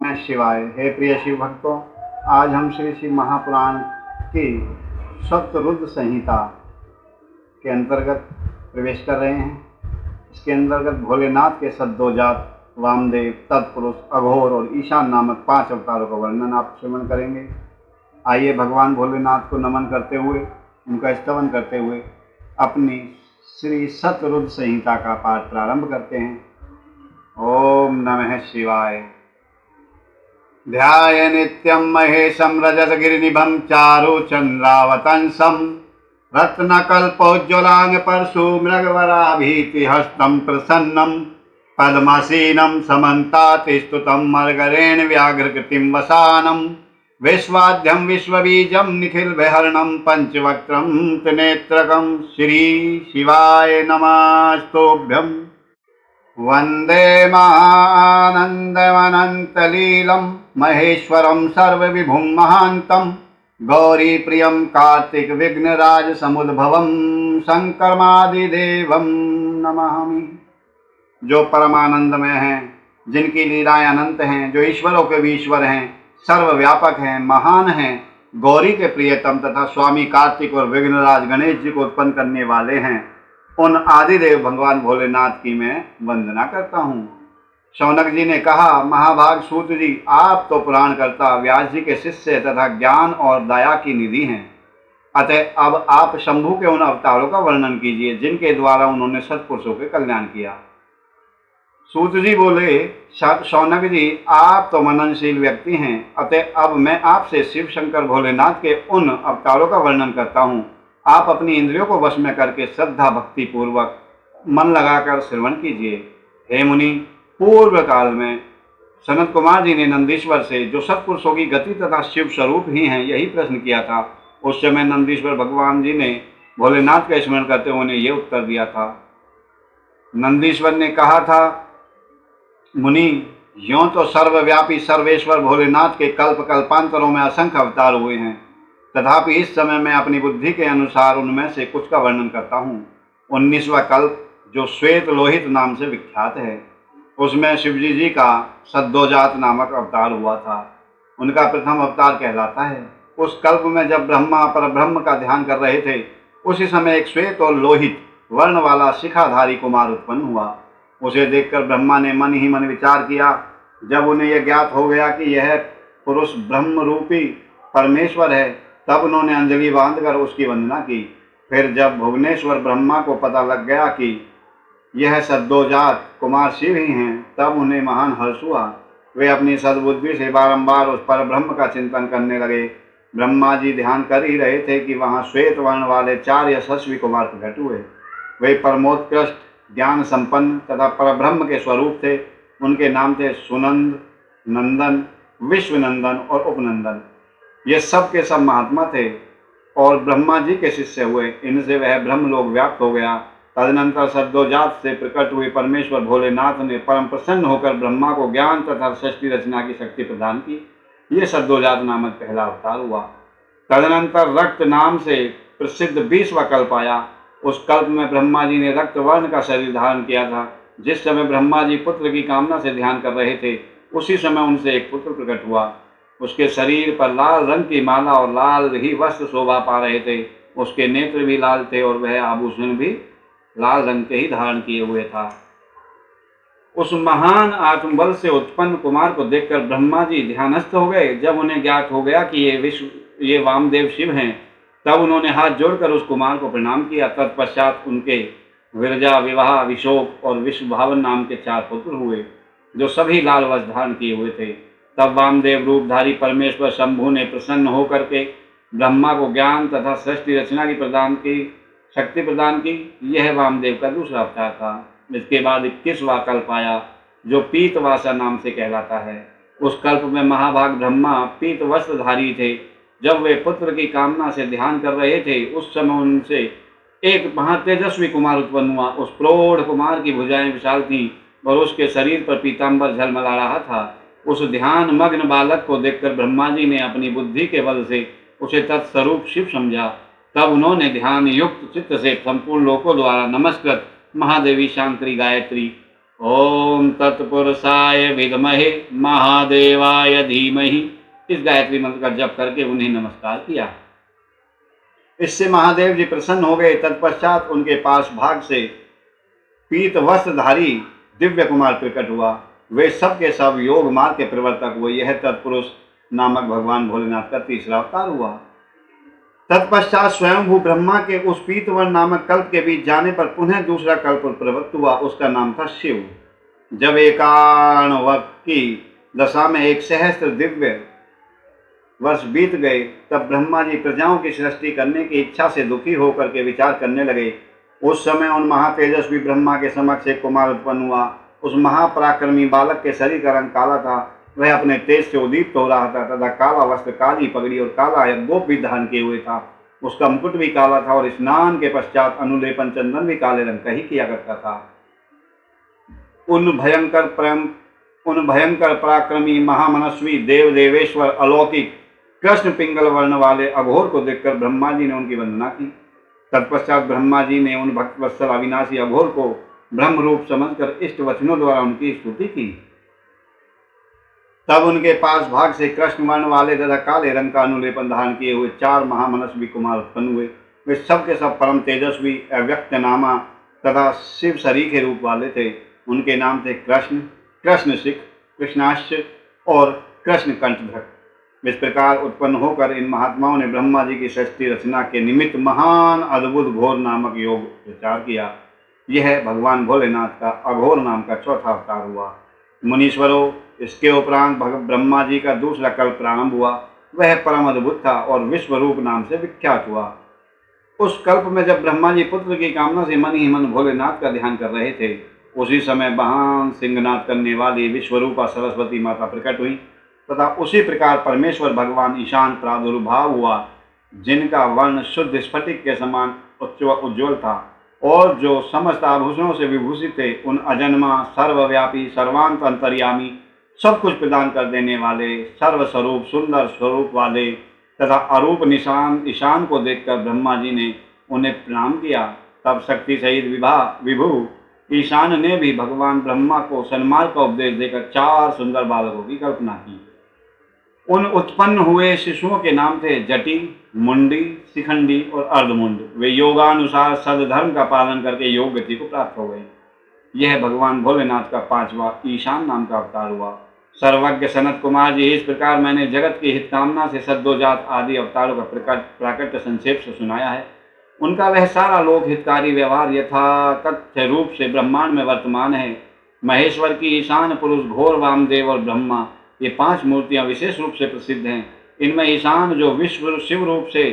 नमः शिवाय। हे प्रिय शिव भक्तों, आज हम श्री शिव महापुराण की सप्तरुद्र संहिता के अंतर्गत प्रवेश कर रहे हैं। इसके अंतर्गत भोलेनाथ के सद्दोजात, वामदेव, तत्पुरुष, अघोर और ईशान नामक 5 अवतारों का वर्णन आप श्रवण करेंगे। आइए भगवान भोलेनाथ को नमन करते हुए, उनका स्तवन करते हुए अपनी श्री सतरुद्र संहिता का पाठ प्रारंभ करते हैं। ओम नमः शिवाय। ध्याय नित्यं महेशं रजतगिरिनिभं चारुचन्द्रावतंसं रत्नकल्पोज्ज्वलांग परशुमृगवराभीतिहस्तं प्रसन्नं पद्मासीनं समन्तातिस्तुतं मर्गरेण व्याघ्रकृतिं वसानं विश्वाद्यं विश्वबीजं निखिलविहरणं पंचवक्त्रं त्रिनेत्रकं श्री शिवाय नमस्तुभ्यं। वंदे महानंदमनंतलीलं महेश्वरं सर्वविभुं महान्तं गौरीप्रियं कार्तिक विघ्नराज समुद्भवं शंकरमादिदेवं नमामि। जो परमानंदमय हैं, जिनकी लीलाएं अनंत हैं, जो ईश्वरों के भी ईश्वर हैं, सर्वव्यापक हैं, महान हैं, गौरी के प्रियतम तथा स्वामी कार्तिक और विघ्नराज गणेश जी को उत्पन्न करने वाले हैं, उन आदिदेव भगवान भोलेनाथ की मैं वंदना करता हूँ। शौनक जी ने कहा, महाभाग सूत जी, आप तो पुराणकर्ता व्यास जी के शिष्य तथा ज्ञान और दया की निधि हैं। अतः अब आप शंभु के उन अवतारों का वर्णन कीजिए जिनके द्वारा उन्होंने सत्पुरुषों के कल्याण किया। सूत जी बोले, शौनक जी, आप तो मननशील व्यक्ति हैं, अतः अब मैं आपसे शिव शंकर भोलेनाथ के उन अवतारों का वर्णन करता हूँ। आप अपनी इंद्रियों को वश में करके श्रद्धा भक्ति पूर्वक मन लगाकर श्रवण कीजिए। हे मुनि, पूर्व काल में सनत कुमार जी ने नंदीश्वर से, जो सत्पुरुषों की गति तथा शिव स्वरूप ही हैं, यही प्रश्न किया था। उस समय नंदीश्वर भगवान जी ने भोलेनाथ का स्मरण करते हुए उन्हें ये उत्तर दिया था। नंदीश्वर ने कहा था, मुनि, यों तो सर्वव्यापी सर्वेश्वर भोलेनाथ के कल्प कल्पांतरों में असंख्य अवतार हुए हैं, तथापि इस समय मैं अपनी बुद्धि के अनुसार उनमें से कुछ का वर्णन करता हूँ। 19वां कल्प, जो श्वेत लोहित नाम से विख्यात है, उसमें शिवजी जी का सद्दोजात नामक अवतार हुआ था। उनका प्रथम अवतार कहलाता है। उस कल्प में जब ब्रह्मा परब्रह्म का ध्यान कर रहे थे, उसी समय एक श्वेत और लोहित वर्ण वाला शिखाधारी कुमार उत्पन्न हुआ। उसे देखकर ब्रह्मा ने मन ही मन विचार किया। जब उन्हें यह ज्ञात हो गया कि यह पुरुष ब्रह्म रूपी परमेश्वर है, तब उन्होंने अंजलि बांधकर उसकी वंदना की। फिर जब भुवनेश्वर ब्रह्मा को पता लग गया कि यह सद्दोजात कुमार शिव ही हैं, तब उन्हें महान हर्ष हुआ। वे अपनी सद्बुद्धि से बारंबार उस पर ब्रह्म का चिंतन करने लगे। ब्रह्मा जी ध्यान कर ही रहे थे कि वहाँ श्वेत वर्ण वाले 4 यशस्वी कुमार प्रकट हुए। वे परमोत्कृष्ट, ज्ञान संपन्न तथा परब्रह्म के स्वरूप थे। उनके नाम थे सुनंद, नंदन, विश्वनंदन और उपनंदन। ये सब के सब महात्मा थे और ब्रह्मा जी के शिष्य हुए। इनसे वह ब्रह्मलोक व्याप्त हो गया। तदनंतर सद्दोजात से प्रकट हुए परमेश्वर भोलेनाथ ने परम प्रसन्न होकर ब्रह्मा को ज्ञान तथा सृष्टि रचना की शक्ति प्रदान की। ये सद्दोजात नामक पहला अवतार हुआ। तदनंतर रक्त नाम से प्रसिद्ध 20वां कल्प आया। उस कल्प में ब्रह्मा जी ने रक्त वर्ण का शरीर धारण किया था। जिस समय ब्रह्मा जी पुत्र की कामना से ध्यान कर रहे थे, उसी समय उनसे एक पुत्र प्रकट हुआ। उसके शरीर पर लाल रंग की माला और लाल ही वस्त्र शोभा पा रहे थे। उसके नेत्र भी लाल थे और वह आभूषण भी लाल रंग के ही धारण किए हुए था। उस महान आत्मबल से उत्पन्न कुमार को देखकर ब्रह्मा जी ध्यानस्थ हो गए। जब उन्हें ज्ञात हो गया कि ये वामदेव शिव हैं, तब उन्होंने हाथ जोड़कर उस कुमार को प्रणाम किया। तत्पश्चात उनके विरजा, विवाह, विशोक और विश्वभावन नाम के 4 पुत्र हुए, जो सभी लाल वस्त्र धारण किए हुए थे। तब वामदेव रूपधारी परमेश्वर शंभु ने प्रसन्न होकर के ब्रह्मा को ज्ञान तथा सृष्टि रचना की शक्ति प्रदान की। यह वामदेव का दूसरा अवतार था। इसके बाद 21वां कल्प आया, जो पीतवासा नाम से कहलाता है। उस कल्प में महाभाग ब्रह्मा पीत वस्त्रधारी थे। जब वे पुत्र की कामना से ध्यान कर रहे थे, उस समय उनसे एक महातेजस्वी कुमार उत्पन्न हुआ। उस प्रौढ़ कुमार की भुजाएं विशाल थीं और उसके शरीर पर पीतांबर झलमला रहा था। उस ध्यान मग्न बालक को देखकर ब्रह्मा जी ने अपनी बुद्धि के बल से उसे तत्स्वरूप शिव समझा। तब उन्होंने ध्यान युक्त चित्त से संपूर्ण लोकों द्वारा नमस्कृत महादेवी शांकरी गायत्री ओम तत्पुरुषाय विद्महे महादेवाय धीमहि। इस गायत्री मंत्र का जप करके उन्हें नमस्कार किया। इससे महादेव जी प्रसन्न हो गए। तत्पश्चात उनके पास भाग से पीत वस्त्रधारी दिव्य कुमार प्रकट हुआ। वे सब के सब योग मार्ग के प्रवर्तक हुए। यह तत्पुरुष नामक भगवान भोलेनाथ का तीसरा अवतार हुआ। तत्पश्चात स्वयंभू ब्रह्मा के उस पीतवर्ण नामक कल्प के बीच जाने पर पुनः दूसरा कल्प प्रवृत्त हुआ। उसका नाम था शिव। जब एकाणवक की दशा में 1 सहस्त्र दिव्य वर्ष बीत गए, तब ब्रह्मा जी प्रजाओं की सृष्टि करने की इच्छा से दुखी होकर के विचार करने लगे। उस समय उन महातेजस्वी ब्रह्मा के समक्ष एक कुमार उत्पन्न हुआ। उस महापराक्रमी बालक के शरीर का रंग काला था। वह अपने तेज से उद्दीप्त हो रहा था तथा काला वस्त्र, काली पगड़ी और काला यज्ञोप भी धारण किए हुए था। उसका मुकुट भी काला था और स्नान के पश्चात अनुलेपन चंदन भी काले रंग का ही किया करता था। उन भयंकर पराक्रमी महामनस्वी देव देवेश्वर अलौकिक कृष्ण पिंगल वर्ण वाले अघोर को देखकर ब्रह्मा जी ने उनकी वंदना की। तत्पश्चात ब्रह्मा जी ने उन भक्तवत्सल अविनाशी अघोर को ब्रह्म रूप समझकर इष्ट वचनों द्वारा उनकी स्तुति की। तब उनके पास भाग से कृष्ण वर्ण वाले तथा काले रंग का अनुलेपन धारण किए हुए 4 महामनस्वी कुमार उत्पन्न हुए। वे सब के सब परम तेजस्वी, अव्यक्त नामा तथा शिव सरीखे रूप वाले थे। उनके नाम थे कृष्ण, कृष्णशिख, कृष्णाश्च और कृष्ण कंठधर। इस प्रकार उत्पन्न होकर इन महात्माओं ने ब्रह्मा जी की सृष्टि रचना के निमित्त महान अद्भुत घोर नामक योग प्रचार किया। यह भगवान भोलेनाथ का अघोर नाम का चौथा अवतार हुआ। मुनीश्वरों, इसके उपरांत ब्रह्मा जी का दूसरा कल्प प्रारंभ हुआ। वह परम अद्भुत था और विश्वरूप नाम से विख्यात हुआ। उस कल्प में जब ब्रह्मा जी पुत्र की कामना से मन ही मन भोलेनाथ का ध्यान कर रहे थे, उसी समय महान सिंहनाद करने वाली विश्वरूपा सरस्वती माता प्रकट हुई तथा उसी प्रकार परमेश्वर भगवान ईशान प्रादुर्भाव हुआ, जिनका वर्ण शुद्ध स्फटिक के समान उज्ज्वल था और जो समस्त आभूषणों से विभूषित थे। उन अजन्मा, सर्वव्यापी, सर्वांत अंतर्यामी, सब कुछ प्रदान कर देने वाले, सर्वस्वरूप, सुंदर स्वरूप वाले तथा अरूप निशान ईशान को देखकर ब्रह्मा जी ने उन्हें प्रणाम किया। तब शक्ति सहित विभु ईशान ने भी भगवान ब्रह्मा को सन्मार्ग का उपदेश देकर 4 सुंदर बालकों की कल्पना की। उन उत्पन्न हुए शिशुओं के नाम थे जटी, मुंडी, शिखंडी और अर्धमुंड। वे योगानुसार सदधर्म का पालन करके योग गति को प्राप्त हो गए। यह भगवान भोलेनाथ का 5वां ईशान नाम का अवतार हुआ। सर्वज्ञ सनत कुमार जी, इस प्रकार मैंने जगत की हित कामना से सद्योजात आदि अवतारों का प्राकट्य संक्षेप से सुनाया है। उनका वह सारा लोक हितकारी व्यवहार यथातथ्य रूप से ब्रह्मांड में वर्तमान है। महेश्वर की ईशान पुरुष, घोर वामदेव और ब्रह्मा, ये 5 मूर्तियां विशेष रूप से प्रसिद्ध हैं। इनमें ईशान जो विश्व शिव रूप से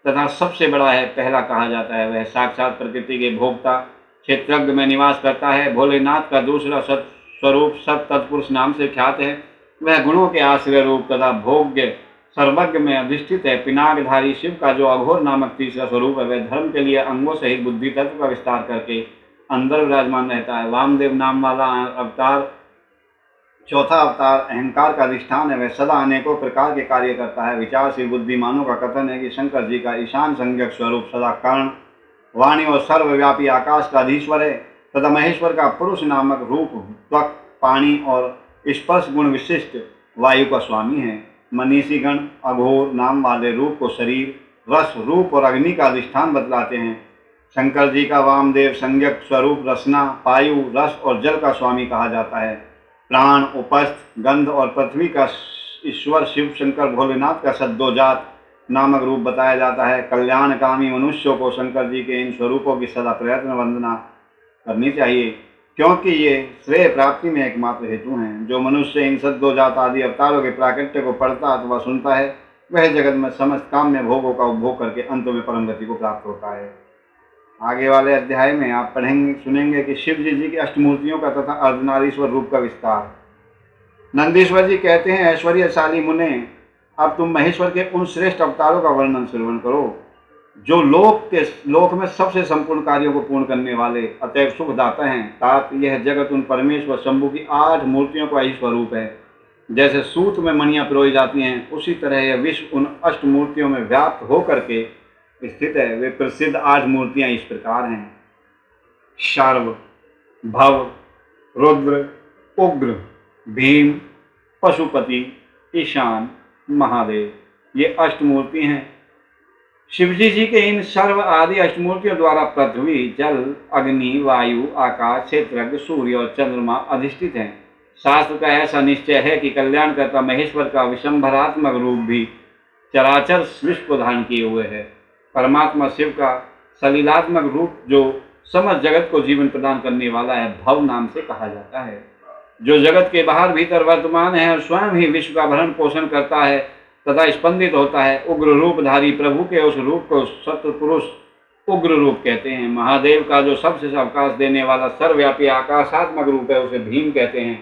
तथा सबसे बड़ा है, पहला कहा जाता है। वह साक्षात प्रकृति के भोक्ता क्षेत्रज्ञ में निवास करता है। भोलेनाथ का दूसरा स्वरूप सत तत्पुरुष नाम से ख्यात है। वह गुणों के आश्रय रूप तथा भोग्य सर्वज्ञ में अधिष्ठित है। पिनाकधारी शिव का जो अघोर नामक तीसरा स्वरूप है, वह धर्म के लिए अंगों सहित बुद्धि तत्व का विस्तार करके अंदर विराजमान रहता है। वामदेव नाम वाला अवतार, चौथा अवतार, अहंकार का अधिष्ठान है। वह सदा अनेकों प्रकार के कार्य करता है। विचारशील बुद्धिमानों का कथन है कि शंकर जी का ईशान संज्ञक स्वरूप सदा कर्ण, वाणी और सर्वव्यापी आकाश का अधीश्वर है तथा महेश्वर का पुरुष नामक रूप त्वक, पाणी और स्पर्श गुण विशिष्ट वायु का स्वामी है। मनीषीगण अघोर नाम वाले रूप को शरीर, रस, रूप और अग्नि का अधिष्ठान बतलाते हैं। शंकर जी का वामदेव संज्ञक स्वरूप रसना, वायु, रस और जल का स्वामी कहा जाता है। प्राण, उपस्थ, गंध और पृथ्वी का ईश्वर शिव शंकर भोलेनाथ का सद्योजात नामक रूप बताया जाता है। कल्याणकामी मनुष्यों को शंकर जी के इन स्वरूपों की सदा प्रयत्न वंदना करनी चाहिए, क्योंकि ये श्रेय प्राप्ति में एकमात्र हेतु हैं। जो मनुष्य इन सद्योजात आदि अवतारों के प्राकट्य को पढ़ता अथवा सुनता है, वह जगत में समस्त काम्य भोगों का उपभोग करके अंत में परम गति को प्राप्त होता है। आगे वाले अध्याय में आप सुनेंगे कि शिव जी की अष्टमूर्तियों का तथा अर्धनारीश्वर रूप का विस्तार। नंदीश्वर जी कहते हैं, ऐश्वर्यशाली मुने, अब तुम महेश्वर के उन श्रेष्ठ अवतारों का वर्णन श्रवण करो जो लोक में सबसे संपूर्ण कार्यों को पूर्ण करने वाले अतएव सुखदाता हैं। तात यह जगत उन परमेश्वर शंभु की 8 मूर्तियों का ही स्वरूप है। जैसे सूत में मणियां पिरोई जाती हैं, उसी तरह यह विश्व उन अष्ट मूर्तियों में व्याप्त होकर के स्थित है। वे प्रसिद्ध 8 मूर्तियां इस प्रकार हैं: शर्व, भव, रुद्र, उग्र, भीम, पशुपति, ईशान, महादेव, ये अष्टमूर्ति हैं। शिवजी जी के इन सर्व आदि अष्टमूर्तियों द्वारा पृथ्वी, जल, अग्नि, वायु, आकाश, क्षेत्रज्ञ, सूर्य और चंद्रमा अधिष्ठित हैं। शास्त्र का ऐसा निश्चय है कि कल्याणकर्ता महेश्वर का विशंभरात्मक रूप भी चराचर विश्व को धारण किए हुए है। परमात्मा शिव का सलीलात्मक रूप जो समस्त जगत को जीवन प्रदान करने वाला है, भव नाम से कहा जाता है। जो जगत के बाहर भीतर वर्तमान है और स्वयं ही विश्व का भरण पोषण करता है तथा स्पंदित होता है। उग्र रूपधारी प्रभु के उस रूप को सतपुरुष उग्र रूप कहते हैं। महादेव का जो सबसे अवकाश देने वाला सर्वव्यापी आकाशात्मक रूप है, उसे भीम कहते हैं।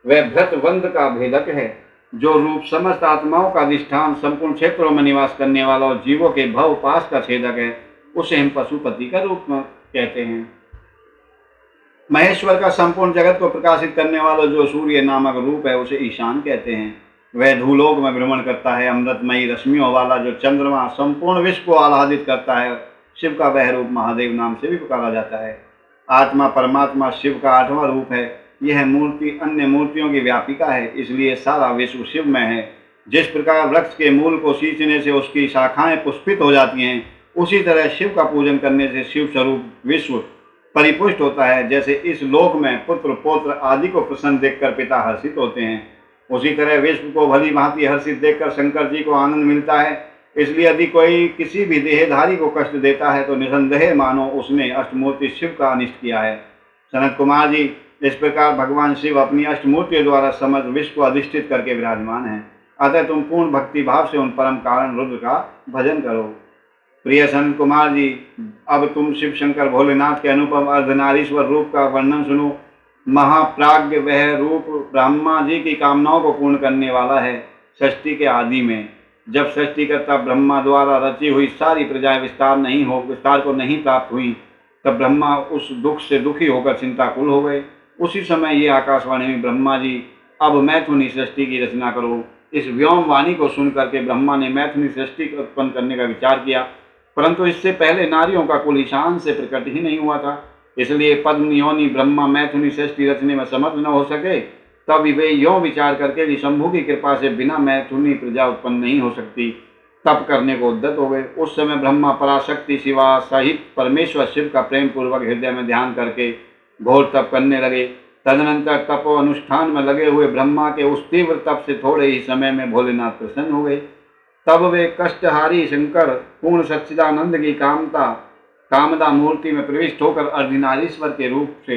वह भ्रतवंद का भेदक है। जो रूप समस्त आत्माओं का अधिष्ठान, संपूर्ण क्षेत्रों में निवास करने वाला और जीवों के भव पास का छेदक है, उसे हम पशुपति का रूप में कहते हैं। महेश्वर का संपूर्ण जगत को प्रकाशित करने वाला जो सूर्य नामक रूप है, उसे ईशान कहते हैं। वह धूलोक में भ्रमण करता है। अमृतमयी रश्मियों वाला जो चंद्रमा संपूर्ण विश्व को आह्लादित करता है, शिव का वह रूप महादेव नाम से भी पुकारा जाता है। आत्मा परमात्मा शिव का 8वां रूप है। यह मूर्ति अन्य मूर्तियों की व्यापिका है, इसलिए सारा विश्व शिवमय है। जिस प्रकार वृक्ष के मूल को सींचने से उसकी शाखाएं पुष्पित हो जाती हैं, उसी तरह शिव का पूजन करने से शिव स्वरूप विश्व परिपुष्ट होता है। जैसे इस लोक में पुत्र पौत्र आदि को प्रसन्न देखकर पिता हर्षित होते हैं, उसी तरह विश्व को भली भांति हर्षित देखकर शंकर जी को आनंद मिलता है। इसलिए यदि कोई किसी भी देहधारी को कष्ट देता है तो निसंदेह मानो उसने अष्टमूर्ति शिव का अनिष्ट किया है। सनत कुमार जी, इस प्रकार भगवान शिव अपनी अष्टमूर्तियों द्वारा समस्त विश्व को अधिष्ठित करके विराजमान हैं। अतः तुम पूर्ण भक्ति भाव से उन परम कारण रुद्र का भजन करो। प्रिय सनत कुमार जी, अब तुम शिव शंकर भोलेनाथ के अनुपम अर्धनारीश्वर रूप का वर्णन सुनो। महाप्राज्ञ वह रूप ब्रह्मा जी की कामनाओं को पूर्ण करने वाला है। सृष्टि के आदि में जब सृष्टिकर्ता ब्रह्मा द्वारा रची हुई सारी प्रजाएं विस्तार को नहीं प्राप्त हुई, तब ब्रह्मा उस दुख से दुखी होकर चिंताकुल हो गए। उसी समय ये आकाशवाणी में ब्रह्मा जी, अब मैथुनी सृष्टि की रचना करो। इस व्योम वाणी को सुन करके ब्रह्मा ने मैथुनी सृष्टि उत्पन्न करने का विचार किया, परंतु इससे पहले नारियों का कुल ईशान से प्रकट ही नहीं हुआ था। इसलिए पद्म योनि ब्रह्मा मैथुनी सृष्टि रचने में समर्थ न हो सके। तब वे यों विचार करके कि शंभु की कृपा से बिना मैथुनी प्रजा उत्पन्न नहीं हो सकती, तप करने को उद्यत हो गए। उस समय ब्रह्मा पराशक्ति शिवा सहित परमेश्वर शिव का प्रेम पूर्वक हृदय में ध्यान करके घोर तप करने लगे। तदनंतर तपो अनुष्ठान में लगे हुए ब्रह्मा के उस तीव्र तप से थोड़े ही समय में भोलेनाथ प्रसन्न हो गए। तब वे कष्टहारी शंकर पूर्ण सच्चिदानंद की कामदा मूर्ति में प्रविष्ट होकर अर्धनारीश्वर के रूप से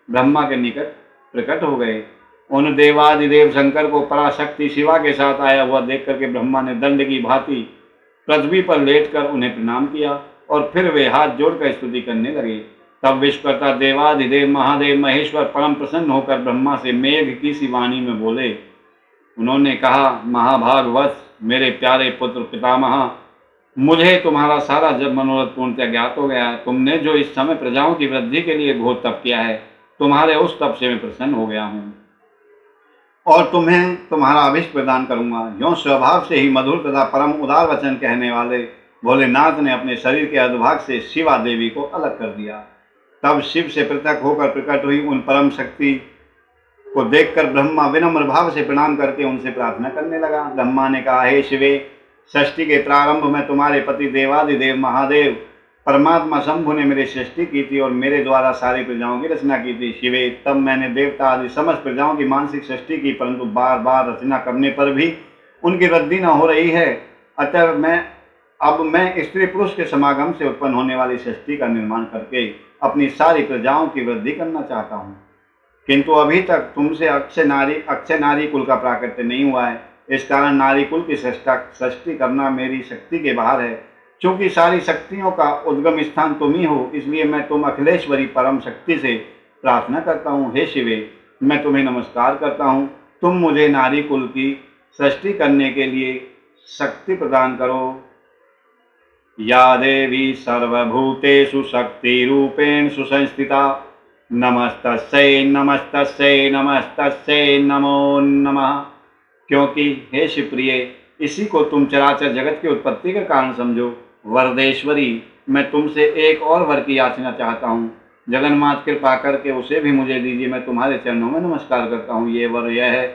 ब्रह्मा के निकट प्रकट हो गए। उन देवादिदेव शंकर को पराशक्ति शिवा के साथ आया हुआ देख करके ब्रह्मा ने दंड की भांति पृथ्वी पर लेटकर उन्हें प्रणाम किया और फिर वे हाथ जोड़कर स्तुति करने लगे। तब विश्वकर्ता देवादिदेव महादेव महेश्वर परम प्रसन्न होकर ब्रह्मा से मेघ की सी वाणी में बोले। उन्होंने कहा, महाभागवत मेरे प्यारे पुत्र पितामह, मुझे तुम्हारा सारा जब मनोरथ पूर्णतः ज्ञात हो गया है। तुमने जो इस समय प्रजाओं की वृद्धि के लिए घोर तप किया है, तुम्हारे उस तप से मैं प्रसन्न हो गया हूँ और तुम्हें तुम्हारा अभिष्ट प्रदान करूंगा। यों स्वभाव से ही मधुर तथा परम उदार वचन कहने वाले भोलेनाथ ने अपने शरीर के अधभाग से शिवा देवी को अलग कर दिया। तब शिव से पृथक होकर प्रकट हुई उन परम शक्ति को देखकर ब्रह्मा विनम्र भाव से प्रणाम करके उनसे प्रार्थना करने लगा। ब्रह्मा ने कहा, हे शिवे, सृष्टि के प्रारंभ में तुम्हारे पति देवादिदेव महादेव परमात्मा शंभु ने मेरी सृष्टि की थी और मेरे द्वारा सारी प्रजाओं की रचना की थी। शिवे, तब मैंने देवता आदि समस्त प्रजाओं की मानसिक सृष्टि की, परंतु बार बार रचना करने पर भी उनकी वृद्धि न हो रही है। अतः मैं स्त्री पुरुष के समागम से उत्पन्न होने वाली सृष्टि का निर्माण करके अपनी सारी प्रजाओं की वृद्धि करना चाहता हूँ, किंतु अभी तक तुमसे अक्षय नारी कुल का प्राकट्य नहीं हुआ है। इस कारण नारी कुल की सृष्टि करना मेरी शक्ति के बाहर है। चूंकि सारी शक्तियों का उद्गम स्थान तुम ही हो, इसलिए मैं तुम अखिलेश्वरी परम शक्ति से प्रार्थना करता हूँ। हे शिवे, मैं तुम्हें नमस्कार करता हूँ। तुम मुझे नारी कुल की सृष्टि करने के लिए शक्ति प्रदान करो। या देवी सर्वभूतेषु शक्ति रूपेण सुसंस्थिता, नमस्तस्यै नमस्तस्यै नमस्तस्यै नमो नमः। क्योंकि हे शिवप्रिय, इसी को तुम चराचर जगत की उत्पत्ति का कारण समझो। वरदेश्वरी, मैं तुमसे एक और वर की याचना चाहता हूँ। जगन्मात कृपा करके उसे भी मुझे दीजिए, मैं तुम्हारे चरणों में नमस्कार करता हूँ। ये वर यह है।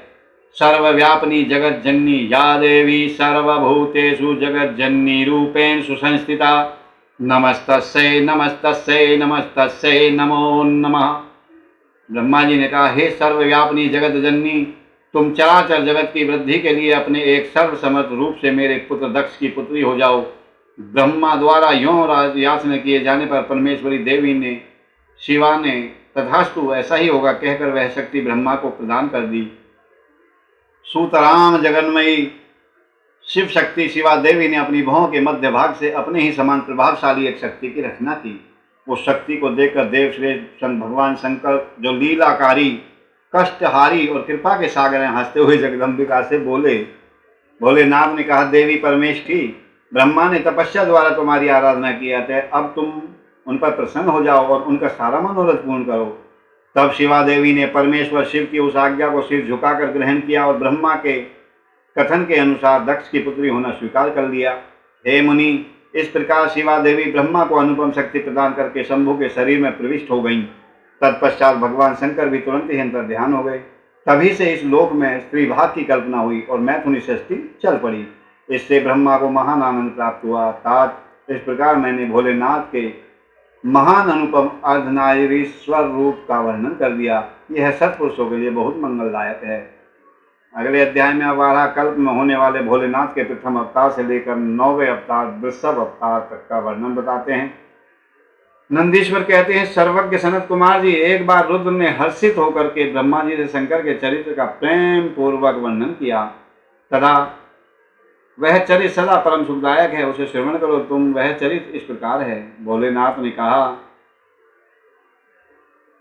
सर्वव्यापिनी जगत जननी या देवी सर्वभूतेषु जगत जननी रूपेण सुसंस्थिता नमस्तस्यै नमस्तस्यै नमस्तस्यै नमो नमः। ब्रह्मा जी ने कहा, हे सर्वव्यापिनी जगत जननी, तुम चराचर जगत की वृद्धि के लिए अपने एक सर्वसमर्थ रूप से मेरे पुत्र दक्ष की पुत्री हो जाओ। ब्रह्मा द्वारा यों याचना किए जाने पर परमेश्वरी देवी ने, शिवा ने तथास्तु ऐसा ही होगा कहकर वह शक्ति ब्रह्मा को प्रदान कर दी। सूतराम जगन्मयी शिव शक्ति शिवा देवी ने अपनी भौं के मध्य भाग से अपने ही समान प्रभावशाली एक शक्ति की रचना की। उस शक्ति को देखकर देवश्रेष्ठ भगवान शंकर, जो लीलाकारी, कष्टहारी और कृपा के सागर हैं, हंसते हुए जगदम्बिका से बोले। भोलेनाथ ने कहा, देवी परमेष्ठी, ब्रह्मा ने तपस्या द्वारा तुम्हारी आराधना किया है, अब तुम उन पर प्रसन्न हो जाओ और उनका सारा मनोरथ पूर्ण करो। तब शिवा देवी ने परमेश्वर शिव की उस आज्ञा को सिर झुकाकर ग्रहण किया और ब्रह्मा के कथन के अनुसार दक्ष की पुत्री होना स्वीकार कर लिया। हे मुनि, इस प्रकार शिवा देवी ब्रह्मा को अनुपम शक्ति प्रदान करके शंभु के शरीर में प्रविष्ट हो गईं। तत्पश्चात भगवान शंकर भी तुरंत ही अंतर ध्यान हो गए। तभी से इस लोक में स्त्री भाग की कल्पना हुई और मैथुनी सृष्टि चल पड़ी। इससे ब्रह्मा को महान आनंद प्राप्त हुआ। तात इस प्रकार मैंने भोलेनाथ के महान अनुपम अर्धनारीश्वर रूप का वर्णन कर दिया। यह सत्पुरुषों के लिए बहुत मंगलदायक है। अगले अध्याय में अवारा कल्प में होने वाले भोलेनाथ के प्रथम अवतार से लेकर 9वें अवतार वृषभ अवतार तक का वर्णन बताते हैं। नंदीश्वर कहते हैं, सर्वज्ञ सनत कुमार जी, एक बार रुद्र ने हर्षित होकर के ब्रह्मा जी से शंकर के चरित्र का प्रेम पूर्वक वर्णन किया तथा वह चरित्र सदा परम सुखदायक है, उसे श्रवण करो तुम। वह चरित्र इस प्रकार है। भोलेनाथ ने कहा,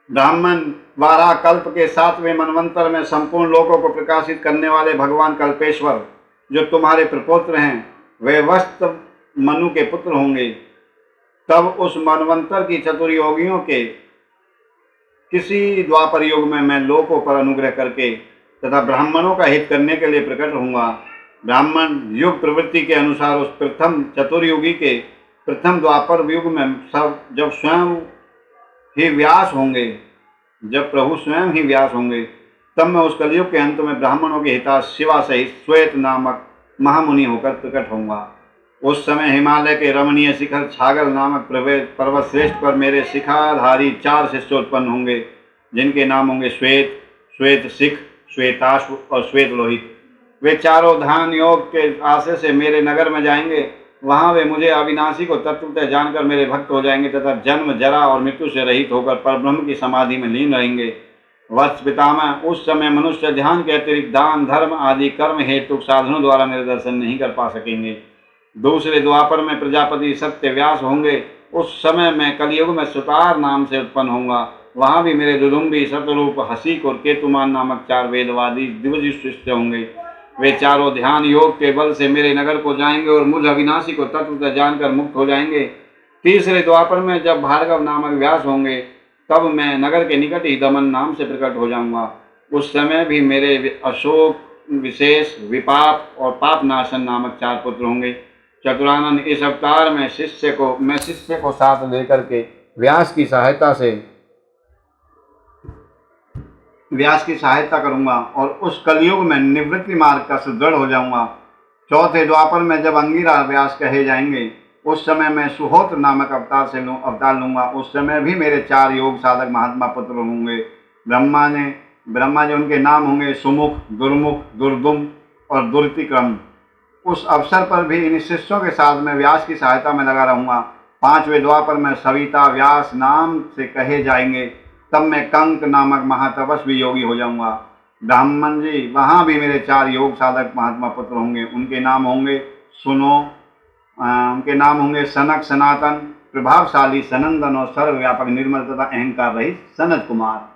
ब्राह्मण वारा कल्प के 7वें मनवंतर में संपूर्ण लोकों को प्रकाशित करने वाले भगवान कल्पेश्वर, जो तुम्हारे प्रपुत्र हैं, वे वस्त मनु के पुत्र होंगे। तब उस मनवंतर की चतुर्योगियों के किसी द्वापर युग में मैं लोकों पर अनुग्रह करके तथा ब्राह्मणों का हित करने के लिए प्रकट होऊंगा। ब्राह्मण युग प्रवृत्ति के अनुसार उस प्रथम चतुर्युगी के प्रथम द्वापर युग में सब जब स्वयं ही व्यास होंगे, जब प्रभु स्वयं ही व्यास होंगे, तब मैं उस कलयुग के अंत में ब्राह्मणों के हिता शिवा सहित श्वेत नामक महामुनि होकर प्रकट होऊंगा। उस समय हिमालय के रमणीय शिखर छागल नामक पर्वत श्रेष्ठ पर मेरे शिखाधारी 4 शिष्य उत्पन्न होंगे, जिनके नाम होंगे श्वेत, श्वेत शिख, श्वेताश्व और श्वेत लोहित। वे चारों ध्यान योग के आश्रय से मेरे नगर में जाएंगे। वहाँ वे मुझे अविनाशी को तत्वतः जानकर मेरे भक्त हो जाएंगे तथा जन्म जरा और मृत्यु से रहित होकर परब्रह्म की समाधि में लीन रहेंगे। वत्स पितामह, उस समय मनुष्य ध्यान के अतिरिक्त दान धर्म आदि कर्म हेतु साधनों द्वारा मेरे दर्शन नहीं कर पा सकेंगे। दूसरे द्वापर में प्रजापति सत्य व्यास होंगे। उस समय मैं कलयुग में सुतार नाम से उत्पन्न होऊंगा। वहाँ भी मेरे दुदुम्बी, शतरूप, हसीक और केतुमान नामक 4 वेदवादी दिव्य शिष्य होंगे। वे चारों ध्यान योग के बल से मेरे नगर को जाएंगे और मुझ अविनाशी को तत्वतः जानकर मुक्त हो जाएंगे। तीसरे द्वापर में जब भार्गव नामक व्यास होंगे, तब मैं नगर के निकट ही दमन नाम से प्रकट हो जाऊंगा। उस समय भी मेरे अशोक, विशेष, विपाप और पाप नाशन नामक 4 पुत्र होंगे। चतुरानन, इस अवतार में शिष्य को साथ लेकर के व्यास की सहायता करूंगा और उस कलयुग में निवृत्ति मार्ग का सुदृढ़ हो जाऊंगा। चौथे द्वापर में जब अंगिरा व्यास कहे जाएंगे, उस समय मैं सुहोत्र नामक अवतार लूंगा। उस समय भी मेरे 4 योग साधक महात्मा पुत्र होंगे। ब्रह्मा जी उनके नाम होंगे सुमुख, दुर्मुख, दुर्दुम और दुर्तिक्रम। उस अवसर पर भी इन शिष्यों के साथ मैं व्यास की सहायता में लगा रहूंगा। 5वें द्वापर में सविता व्यास नाम से कहे जाएंगे। तब मैं कंक नामक महातपस्वी योगी हो जाऊंगा। ब्राह्मण जी, वहाँ भी मेरे 4 योग साधक महात्मा पुत्र होंगे। उनके नाम होंगे सनक, सनातन, प्रभावशाली, सनंदन और सर्वव्यापक, निर्मल तथा अहंकार रहित सनत कुमार।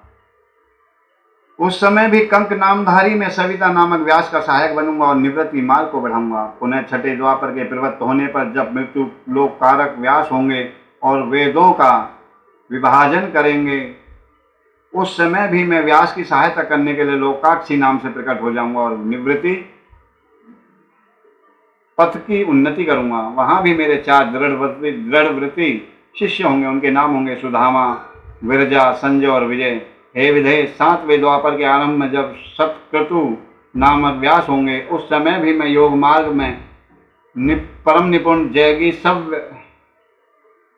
उस समय भी कंक नामधारी में सविता नामक व्यास का सहायक बनूंगा और निवृत्ति मार्ग को बढ़ाऊंगा। पुनः 6ठे द्वापर के प्रवृत्त होने पर जब मृत्यु लोक कारक व्यास होंगे और वेदों का विभाजन करेंगे, उस समय भी मैं व्यास की सहायता करने के लिए लोकाक्षी नाम से प्रकट हो जाऊंगा और निवृत्ति पथ की उन्नति करूंगा। वहां भी मेरे 4 दृढ़व्रती शिष्य होंगे। उनके नाम होंगे सुधामा, विरजा, संजय और विजय। हे विधे, 7वें द्वापर के आरंभ में जब सतक्रतु नामक व्यास होंगे, उस समय भी मैं योग मार्ग में परम निपुण जैगी सब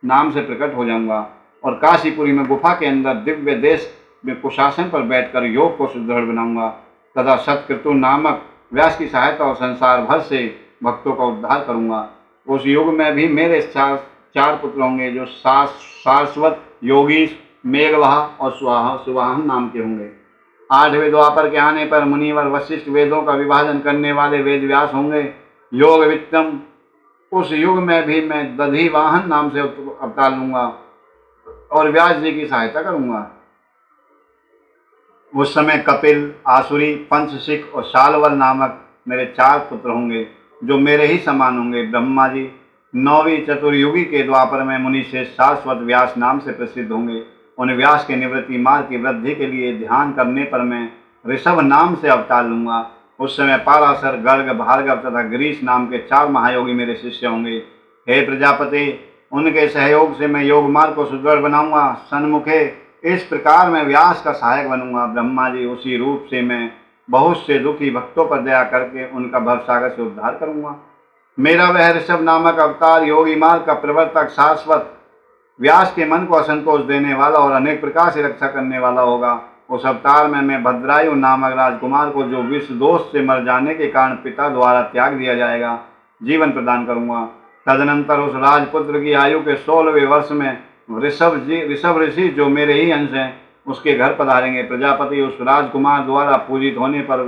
नाम से प्रकट हो जाऊंगा और काशीपुरी में गुफा के अंदर दिव्य देश में कुशासन पर बैठकर योग को सुदृढ़ बनाऊंगा तथा सतक्रतु नामक व्यास की सहायता और संसार भर से भक्तों का उद्धार करूंगा। उस युग में भी मेरे चार पुत्र होंगे जो शाश्वत योगी, मेघवाह और सुवाहन नाम के होंगे। 8वें द्वापर के आने पर मुनिवर वशिष्ठ वेदों का विभाजन करने वाले वेद व्यास होंगे। योग वित्तम, उस युग में भी मैं दधिवाहन नाम से अवतार लूंगा और व्यास जी की सहायता करूंगा। उस समय कपिल, आसुरी, पंचशिख और शालवर नामक मेरे 4 पुत्र होंगे जो मेरे ही समान होंगे। ब्रह्मा जी 9वीं चतुर्युगी के द्वापर में मुनि से शाश्वत व्यास नाम से प्रसिद्ध होंगे। उन व्यास के निवृत्ति मार्ग की वृद्धि के लिए ध्यान करने पर मैं ऋषभ नाम से अवतार लूंगा। उस समय पाराशर, गर्ग, भार्गव तथा गिरीश नाम के 4 महायोगी मेरे शिष्य होंगे। हे प्रजापति, उनके सहयोग से मैं योग मार्ग को सुदृढ़ बनाऊंगा। सन्मुखे, इस प्रकार मैं व्यास का सहायक बनूंगा। ब्रह्मा जी, उसी रूप से मैं बहुत से दुखी भक्तों पर दया करके उनका भवसागर से उद्धार करूंगा। मेरा वह ऋषभ नामक अवतार योगी मार्ग का प्रवर्तक, शाश्वत व्यास के मन को असंतोष देने वाला और अनेक प्रकार से रक्षा करने वाला होगा। उस अवतार में मैं भद्रायु नामक राजकुमार को, जो विष दोष से मर जाने के कारण पिता द्वारा त्याग दिया जाएगा, जीवन प्रदान करूंगा। तदनंतर उस राजपुत्र की आयु के 16वें वर्ष में ऋषभ ऋषि, जो मेरे ही अंश हैं, उसके घर पधारेंगे। प्रजापति, उस राजकुमार द्वारा पूजित होने पर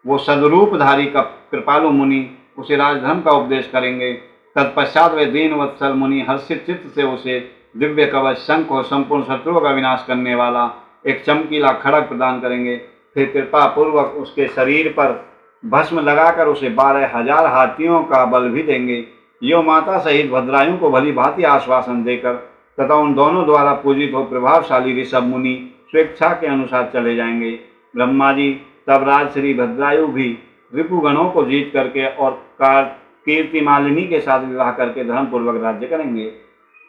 वो सदरूपधारी का कृपालु मुनि उसे राजधर्म का उपदेश करेंगे। तत्पश्चात वे दीन वत्सल मुनि हर्षित चित्त से उसे दिव्य कवच, शंख और संपूर्ण शत्रुओं का विनाश करने वाला एक चमकीला खड़ग प्रदान करेंगे। फिर कृपा पूर्वक उसके शरीर पर भस्म लगाकर उसे 12,000 हाथियों का बल भी देंगे। यो माता सहित भद्रायु को भली भांति आश्वासन देकर तथा उन दोनों द्वारा पूजित हो प्रभावशाली ऋषभ मुनि स्वेच्छा के अनुसार चले जाएंगे। ब्रह्मा जी तब राजश्री भद्रायु भी रिपुगणों को जीत करके और कीर्ति मालिनी के साथ विवाह करके धर्मपूर्वक राज्य करेंगे।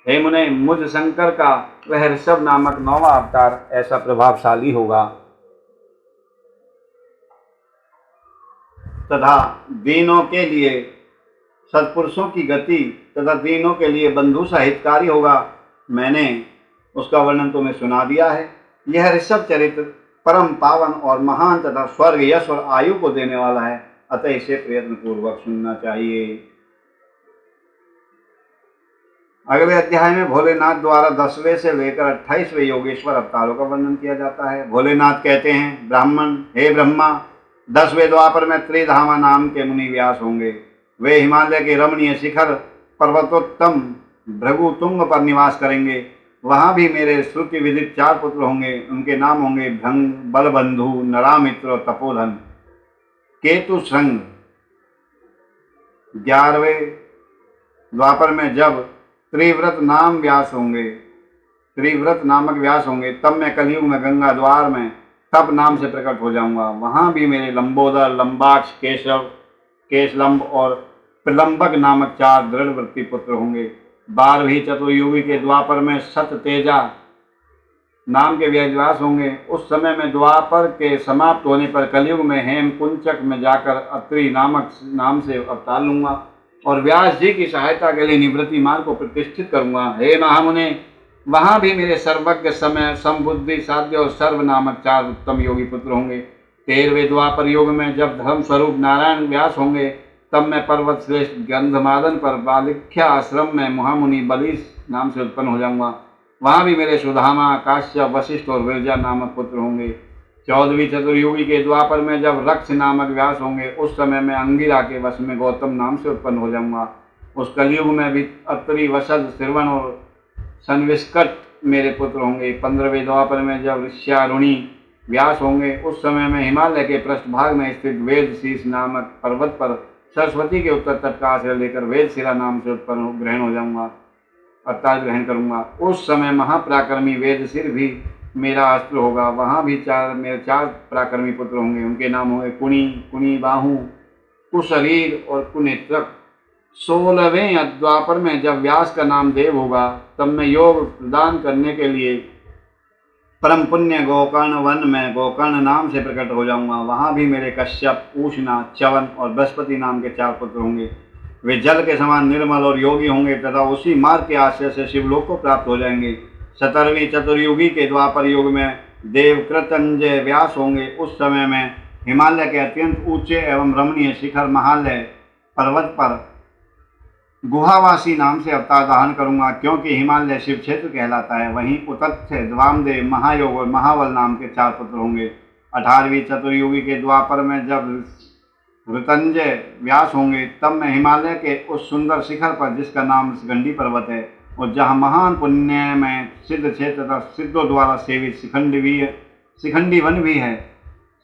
हे मुने, मुझ शंकर का वह ऋषभ नामक 9वां अवतार ऐसा प्रभावशाली होगा तथा दीनों के लिए सत्पुरुषों की गति तथा दीनों के लिए बंधु साहित्यकारी होगा। मैंने उसका वर्णन तुम्हें सुना दिया है। यह ऋषभ चरित्र परम पावन और महान तथा स्वर्ग, यश और आयु को देने वाला है, अतः इसे प्रयत्न पूर्वक सुनना चाहिए। अगले अध्याय में भोलेनाथ द्वारा 10वें से लेकर 28वें योगेश्वर अवतारों का वर्णन किया जाता है। भोलेनाथ कहते हैं, ब्राह्मण, हे ब्रह्मा, 10वें द्वापर में त्रिधामा नाम के मुनि व्यास होंगे। वे हिमालय के रमणीय शिखर पर्वतोत्तम भृगुतुंग पर निवास करेंगे। वहां भी मेरे श्रुति विदित 4 पुत्र होंगे। उनके नाम होंगे भृंग, बलबंधु, नरामित्र और तपोधन। केतु श्रृंग। 11वें द्वापर में जब त्रिव्रत नामक व्यास होंगे, तब मैं कलयुग में गंगा द्वार में तप नाम से प्रकट हो जाऊंगा। वहां भी मेरे लंबोदर, लंबाक्ष, केशलंब और प्रलंबक नामक 4 दृढ़वृत्ति पुत्र होंगे। 12वीं चतुर्युगी के द्वापर में सततेजा नाम के व्यास होंगे। उस समय में द्वापर के समाप्त होने पर कलयुग में हेम कुंचक में जाकर अत्रि नामक नाम से अवतार लूंगा और व्यास जी की सहायता के लिए निवृत्ति मार्ग को प्रतिष्ठित करूंगा। हे महामुने, वहां भी मेरे सर्वज्ञ, समय, समबुद्धि, साध्य और सर्व नामक 4 उत्तम योगी पुत्र होंगे। 13वें द्वापर युग में जब धर्म स्वरूप नारायण व्यास होंगे, तब मैं पर्वत श्रेष्ठ गंधमादन पर बालिख्या आश्रम में महामुनि बलिस नाम से उत्पन्न हो जाऊंगा। वहां भी मेरे सुधामा, काश्यप, वशिष्ठ और विरजा नामक पुत्र होंगे। 14वीं चतुर्युगी के द्वापर में जब रक्ष नामक व्यास होंगे, उस समय मैं अंगिरा के वश में गौतम नाम से उत्पन्न हो जाऊंगा। उस कलयुग में भी अत्रि, वसद, श्रवण और संविष्कट मेरे पुत्र होंगे। 15वें द्वापर में जब ऋष्यारुणी व्यास होंगे, उस समय में हिमालय के पृष्ठभाग में स्थित वेद शीश नामक पर्वत पर सरस्वती के उत्तर तट का आश्रय लेकर वेदशिला नाम से उत्पन्न ग्रहण हो जाऊंगा, अवतार ग्रहण करूंगा। उस समय महापराक्रमी वेदशिर भी मेरा अस्त्र होगा। वहां भी मेरे 4 पराक्रमी पुत्र होंगे। उनके नाम होंगे कुणी, कुणी बाहु, कुशरीर और कुनेत्रक। 16वें द्वापर में जब व्यास का नाम देव होगा, तब मैं योग प्रदान करने के लिए परम पुण्य गोकर्ण वन में गोकर्ण नाम से प्रकट हो जाऊंगा। वहां भी मेरे कश्यप, उष्णा, च्यवन और बृहस्पति नाम के 4 पुत्र होंगे। वे जल के समान निर्मल और योगी होंगे तथा उसी मार्ग के आश्रय से शिवलोक को प्राप्त हो जाएंगे। 17वीं चतुर्युगी के द्वापर युग में देव कृतंजय व्यास होंगे। उस समय में हिमालय के अत्यंत ऊंचे एवं रमणीय शिखर महालय पर्वत पर गुहावासी नाम से अवतार धारण करूंगा, क्योंकि हिमालय शिव क्षेत्र कहलाता है। वहीं उतथ्य, वामदेव, महायोग और महाबल नाम के 4 पुत्र होंगे। 18वीं चतुर्युगी के द्वापर में जब ऋतंजय व्यास होंगे, तब मैं हिमालय के उस सुंदर शिखर पर, जिसका नाम शिखंडी पर्वत है और जहाँ महान पुण्य में सिद्ध क्षेत्र तथा सिद्धों द्वारा सेवित शिखंडी वन भी है,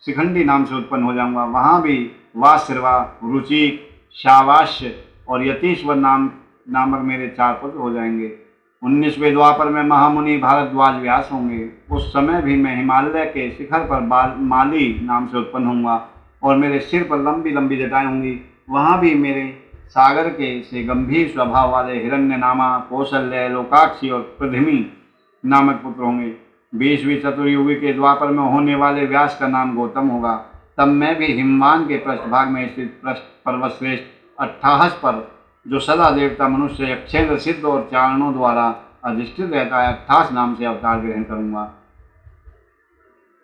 शिखंडी नाम से उत्पन्न हो जाऊंगा। वहाँ भी वासर्वा, रुचिक, शावास्य और यतीश्वर नामक मेरे 4 पुत्र हो जाएंगे। 19वें द्वापर में महामुनि भारद्वाज व्यास होंगे। उस समय भी मैं हिमालय के शिखर पर माली नाम से उत्पन्न होऊंगा और मेरे सिर पर लंबी लंबी जटाएं होंगी। वहाँ भी मेरे सागर के से गंभीर स्वभाव वाले हिरण्यनामा, कौशल्य, लोकाक्षी और पृथ्वी नामक पुत्र होंगे। 20वीं चतुर्युगी के द्वापर में होने वाले व्यास का नाम गौतम होगा। तब मैं भी हिमवान के पृष्ठभाग में स्थित पर्वतश्रेष्ठ अट्ठाहस पर, जो सदा देवता, मनुष्य, यक्षेंद्र, सिद्ध और चारणों द्वारा अधिष्ठित रहता है, अट्ठास नाम से अवतार ग्रहण करूंगा।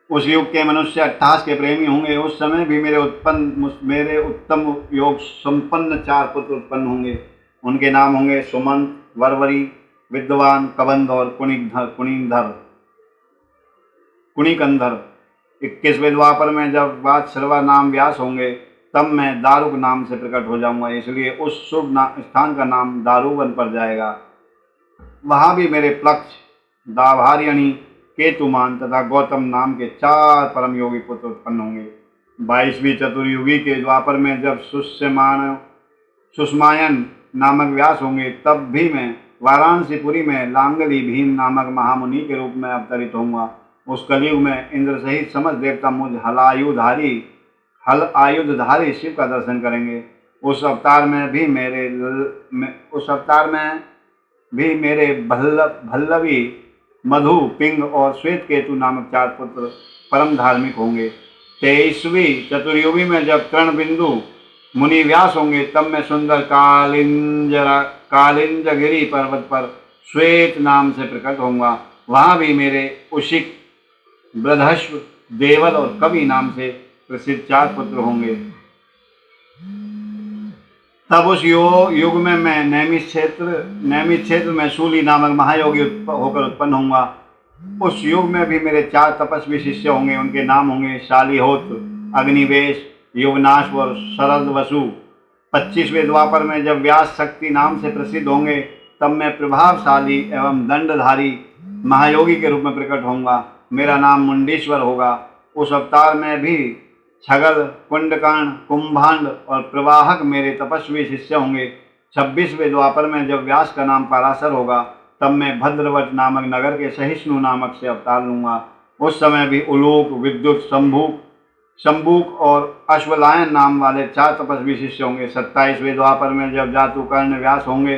उस युग के मनुष्य अट्ठास के प्रेमी होंगे। उस समय भी मेरे उत्तम योग संपन्न 4 पुत्र उत्पन्न होंगे। उनके नाम होंगे सुमंत, वरवरी, विद्वान, कबंध और कुणिकंधर। 21वें द्वापर में जब वात्सर्वा नाम व्यास होंगे, तब मैं दारुक नाम से प्रकट हो जाऊंगा, इसलिए उस शुभ स्थान का नाम दारुवन पड़ जाएगा। वहाँ भी मेरे प्लक्ष, दाभार्यणी, केतुमान तथा गौतम नाम के 4 परम योगी पुत्र उत्पन्न होंगे। 22वीं चतुर्युगी के द्वापर में जब सुषमायन नामक व्यास होंगे, तब भी मैं वाराणसीपुरी में लांगली भीम नामक महामुनि के रूप में अवतरित होऊंगा। उस कलयुग में इंद्र सहित समस्त देवता मुझ हल आयुधधारी शिव का दर्शन करेंगे। उस अवतार में भी मेरे भल्लवी, मधु, पिंग और श्वेत केतु नामक 4 पुत्र परम धार्मिक होंगे। 23वीं चतुर्युगी में जब तृणबिंदु मुनि व्यास होंगे, तब मैं सुंदर कालिंजगिरी पर्वत पर श्वेत नाम से प्रकट होऊंगा। वहाँ भी मेरे उशिक, बृहस्व, देवल और कवि नाम से प्रसिद्ध 4 पुत्र होंगे। तब उस युग में मैं नैमिष क्षेत्र में शूली नामक महायोगी होकर उत्पन्न होऊंगा। उस युग में भी मेरे 4 तपस्वी शिष्य होंगे। उनके नाम होंगे शालिहोत्र, अग्निवेश, युवनाश और शरद वसु। 25वें द्वापर में जब व्यास शक्ति नाम से प्रसिद्ध होंगे, तब मैं प्रभावशाली एवं दंडधारी महायोगी के रूप में प्रकट होऊंगा। मेरा नाम मुंडीश्वर होगा। उस अवतार में भी छगल, कुंडकर्ण, कुंभांड और प्रवाहक मेरे तपस्वी शिष्य होंगे। 26वें द्वापर में जब व्यास का नाम पराशर होगा, तब मैं भद्रवट नामक नगर के सहिष्णु नामक से अवतार लूंगा। उस समय भी उलूक, विद्युत, शंबूक और अश्वलायन नाम वाले 4 तपस्वी शिष्य होंगे। 27वें द्वापर में जब जातुकर्ण व्यास होंगे,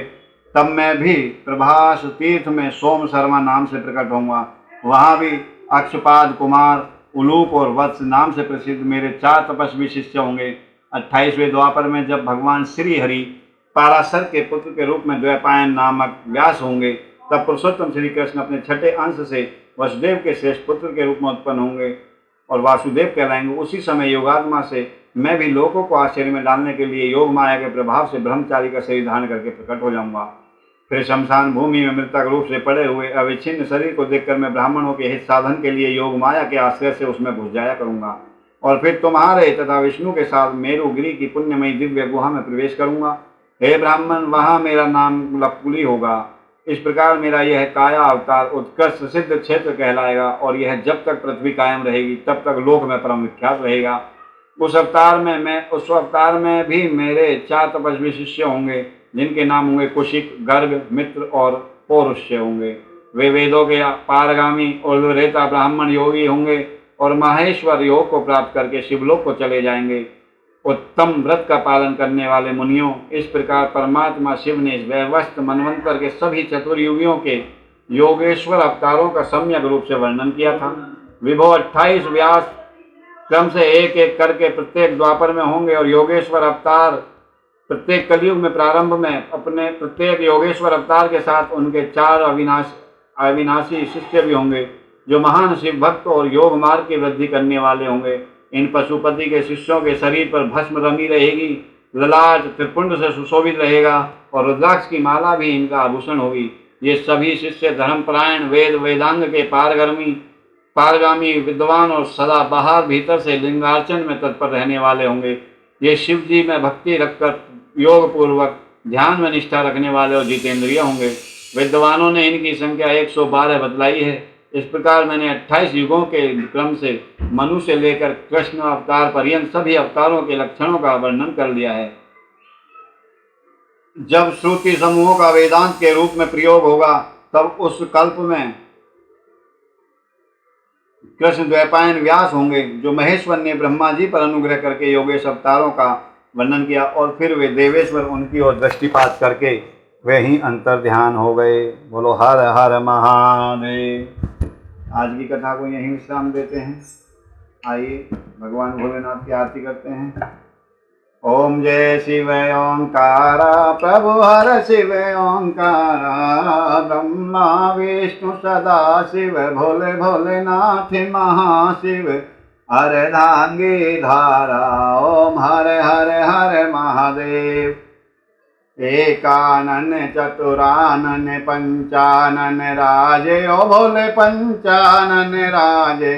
तब मैं भी प्रभास तीर्थ में सोम शर्मा नाम से प्रकट होऊंगा। वहाँ भी अक्षपाद, कुमार, उलूप और वत्स नाम से प्रसिद्ध मेरे 4 तपस्वी शिष्य होंगे। 28वें द्वापर में जब भगवान श्री हरि पाराशर के पुत्र के रूप में द्वैपायन नामक व्यास होंगे, तब पुरुषोत्तम श्री कृष्ण अपने छठे अंश से वसुदेव के श्रेष्ठ पुत्र के रूप में उत्पन्न होंगे और वासुदेव कहलाएंगे। उसी समय योगात्मा से मैं भी लोगों को आश्चर्य में डालने के लिए योग माया के प्रभाव से ब्रह्मचारी का शरीर धारण करके प्रकट हो जाऊंगा। फिर शमशान भूमि में मृतक रूप से पड़े हुए अविच्छिन्न शरीर को देखकर मैं ब्राह्मणों के हित साधन के लिए योग माया के आश्रय से उसमें घुस जाया करूंगा और फिर तुम्हारे तथा विष्णु के साथ मेरुगिरी की पुण्यमयी दिव्य गुहा में प्रवेश करूंगा। हे ब्राह्मण, वहाँ मेरा नाम लकुली होगा। इस प्रकार मेरा यह काया अवतार उत्कृष्ट सिद्ध क्षेत्र कहलाएगा और यह जब तक पृथ्वी कायम रहेगी तब तक लोक में परम विख्यात रहेगा। उस अवतार में भी मेरे 4 तपस्वी शिष्य होंगे, जिनके नाम होंगे कुशिक, गर्ग, मित्र और पौरुष्य होंगे। वे वेदों के पारगामी और विरेता ब्राह्मण योगी होंगे और माहेश्वर योग को प्राप्त करके शिवलोक को चले जाएंगे। उत्तम व्रत का पालन करने वाले मुनियों, इस प्रकार परमात्मा शिव ने वैवस्वत मनवंतर के सभी चतुर्युगियों के योगेश्वर अवतारों का सम्यक रूप से वर्णन किया था। विभो 28 व्यास क्रम से एक एक करके प्रत्येक द्वापर में होंगे और योगेश्वर अवतार प्रत्येक कलयुग में प्रारंभ में अपने प्रत्येक योगेश्वर अवतार के साथ उनके 4 अविनाशी शिष्य भी होंगे जो महान शिव भक्त और योग मार्ग की वृद्धि करने वाले होंगे। इन पशुपति के शिष्यों के शरीर पर भस्म रमी रहेगी, ललाट त्रिपुंड से सुशोभित रहेगा और रुद्राक्ष की माला भी इनका आभूषण होगी। ये सभी शिष्य धर्मपरायण, वेद वेदांग के पारगामी विद्वान और सदा बाहर भीतर से लिंगार्चन में तत्पर रहने वाले होंगे। ये शिव जी में भक्ति रखकर योग पूर्वक ध्यान में निष्ठा रखने वाले और जितेंद्रिय होंगे। विद्वानों ने इनकी संख्या 112 बतलाई है। इस प्रकार मैंने 28 युगों के क्रम से मनु से लेकर कृष्ण अवतार पर्यंत सभी अवतारों के लक्षणों का वर्णन कर लिया है। जब श्रुति समूहों का वेदांत के रूप में प्रयोग होगा तब उस कल्प में कृष्ण द्वैपायन व्यास होंगे जो महेश्वर ने ब्रह्मा जी पर अनुग्रह करके योगेश अवतारों का वर्णन किया और फिर वे देवेश्वर उनकी ओर दृष्टिपात करके वे ही अंतर ध्यान हो गए। बोलो हर हर महादेव। आज की कथा को यहीं विश्राम देते हैं। आइए भगवान भोलेनाथ की आरती करते हैं। ओम जय शिव ओंकारा, प्रभु हर शिव ओंकारा, ब्रह्मा विष्णु सदा शिव, भोले भोलेनाथ महाशिव, अर्धांगी धारा। ओम हर हर हर महादेव। एकानन चतुरानन पंचानन राजे, ओ भोले पंचानन राजे,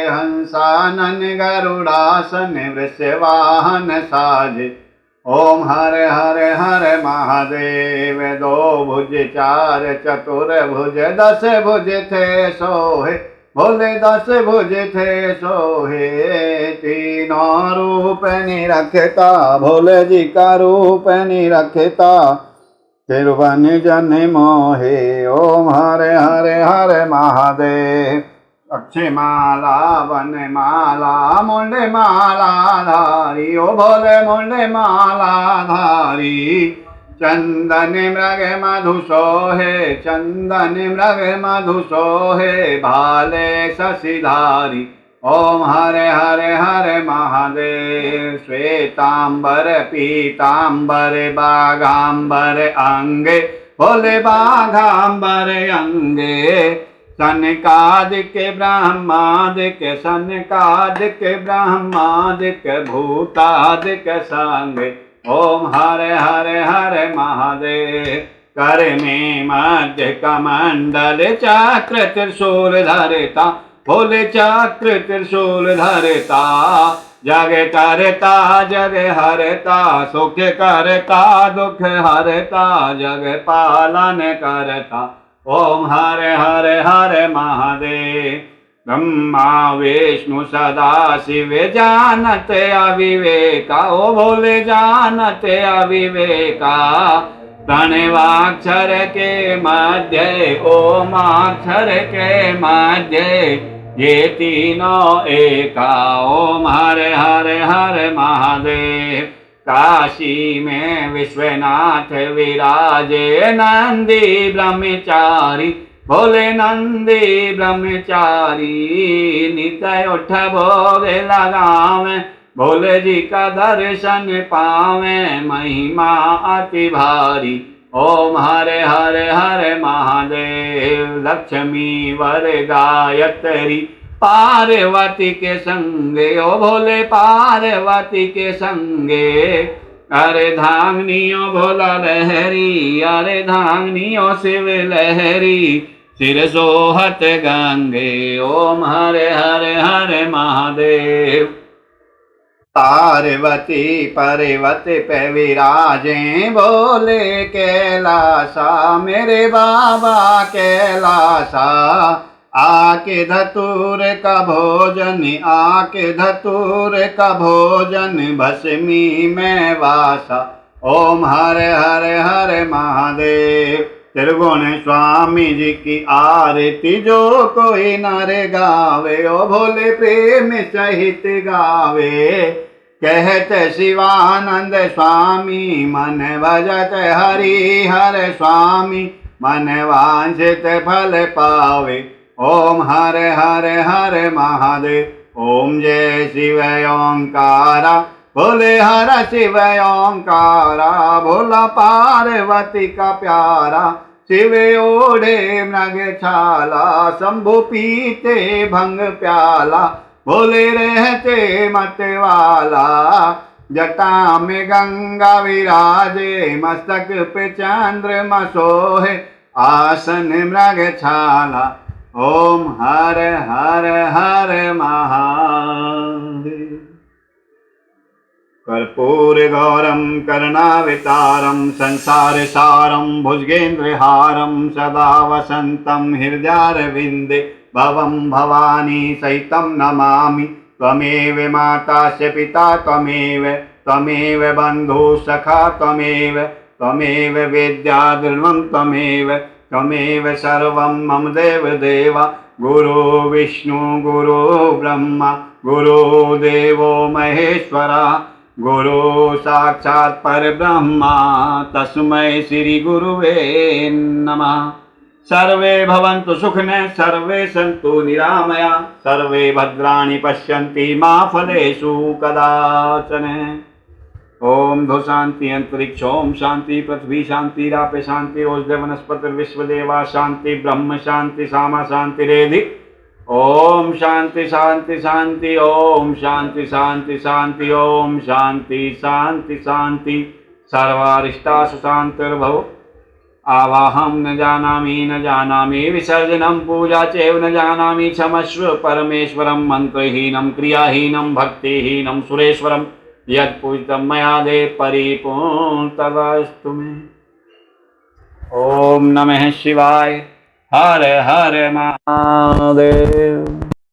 हंसानन गरुड़ासन वृषवाहन साजे। ओम हर हर हर महादेव। 2 भुज 4 चतुर्भुज, 10 भुज थे सोहे, भोले 10 भुज थे सोहे। तीनों रूप निरखता, भोले जी का रूप निरखता, तिरुवन जन मोहे। ओम हरे हरे हरे महादेव। अक्षय माला वन माला, मुंडे माला धारी, ओ भोले मुंडे माला धारी। चंदन मृग मधु सोहे, चंदन मृग मधु सोहे, भाले शशिधारी। ओम हरे हरे हरे महादेव। श्वेतांबर पीतांबर बाघांबर अंगे, भोले बाघांबर अंगे। सनकादिक ब्रह्मादिक, सनकादिक ब्रह्मादिक, भूतादिक संगे। ओम हरे हरे हरे महादेव। कर में मध्य कमंडल, चक्र त्रिशूल धरता, भोले चक्र त्रिशूल धरता। जग करता जग हरता, सुख करता दुख हरता, जग पालन करता। ओम हरे हरे हरे महादेव। ब्रह्मा विष्णु सदा शिव, जानत अविवेका, ओ भोले जानत अविवेका। प्रणवाक्षर के मध्य, ओमाक्षर के मध्य, ये तीनों एका। ओम हरे हरे हरे महादेव। काशी में विश्वनाथ विराजे, नंदी ब्रह्मचारी, भोले नंदी ब्रह्मचारी। नित्य उठ भोग लगावे, भोले जी का दर्शन पावे, महिमा अति भारी। ओम हरे हरे हरे महादेव। लक्ष्मी वर गायत्री, पार्वती के संगे, ओ भोले पार्वती के संगे। अरे धांगनियो भोला लहरी, अरे धांगनियो शिव लहरी, सिर सोहत गंगे। ओम हरे हरे हरे महादेव। पार्वती पर्वत पे विराजे, भोले कैलासा, मेरे बाबा कैलासा। आके धतूर का भोजन, आके धतूर का भोजन, भस्मी में वासा। ओम हरे हरे हरे महादेव। त्रिगुण स्वामी जी की आरती, जो कोई नर गावे, ओ भोले प्रेम सहित गावे। कहते शिवानंद स्वामी मन भजत हरि हर स्वामी मन वांछित फल पावे। ओम हर हर हर महादेव। ओम जय शिव ओंकारा बोले हर शिव ओंकारा। भोला पार्वती का प्यारा शिव ओढ़े मृग छाला। शंभु पीते भंग प्याला बोले रहते मत वाला। जटा में गंगा विराजे मस्तक पे चंद्रमा सोहे आसन मृग छाला। ओम हर हर हर महादेव। कर्पूर गौरम करुणावतारम संसार सारम भुजगेन्द्रहारम सदा वसंतम हृदयारविंदे भवं भवानी सहितं नमामि। त्वमेव माता च पिता त्वमेव बन्धु सखा त्वमेव वेद्या ध्रुवं त्वमेव सर्वं मम देव देवा। गुरु विष्णु गुरु ब्रह्मा गुरु देवो महेश्वरा। गुरु साक्षात् परब्रह्मा तस्मै श्री गुरुवे नमः। सर्वे भवन्तु सुखिनः सर्वे सन्तु निरामया सर्वे भद्राणि पश्यन्ति मा फलेषु कदाचन। ओम धु शांति अंतरिक्ष ओम शांति पृथ्वी शांति राप शांति औषध वनस्पति विश्वदेवा शांति ब्रह्म शांति सामा शांति रेधि। ओम शांति शांति शांति ओम शांति शांति शांति ओम शांति शांति शांति। सर्वारिष्टासु शांतिर्भव। आवाहं न जानामि विसर्जनं पूजा चैव न जानामि। क्षमस्व परमेश्वरं मंत्रहीनं क्रियाहीनं भक्तिहीनं सुरेश्वरं। यत्पूजितं मया देव परिपूर्ण तदस्तु मे। ओम नमः शिवाय। हर हर महादेव।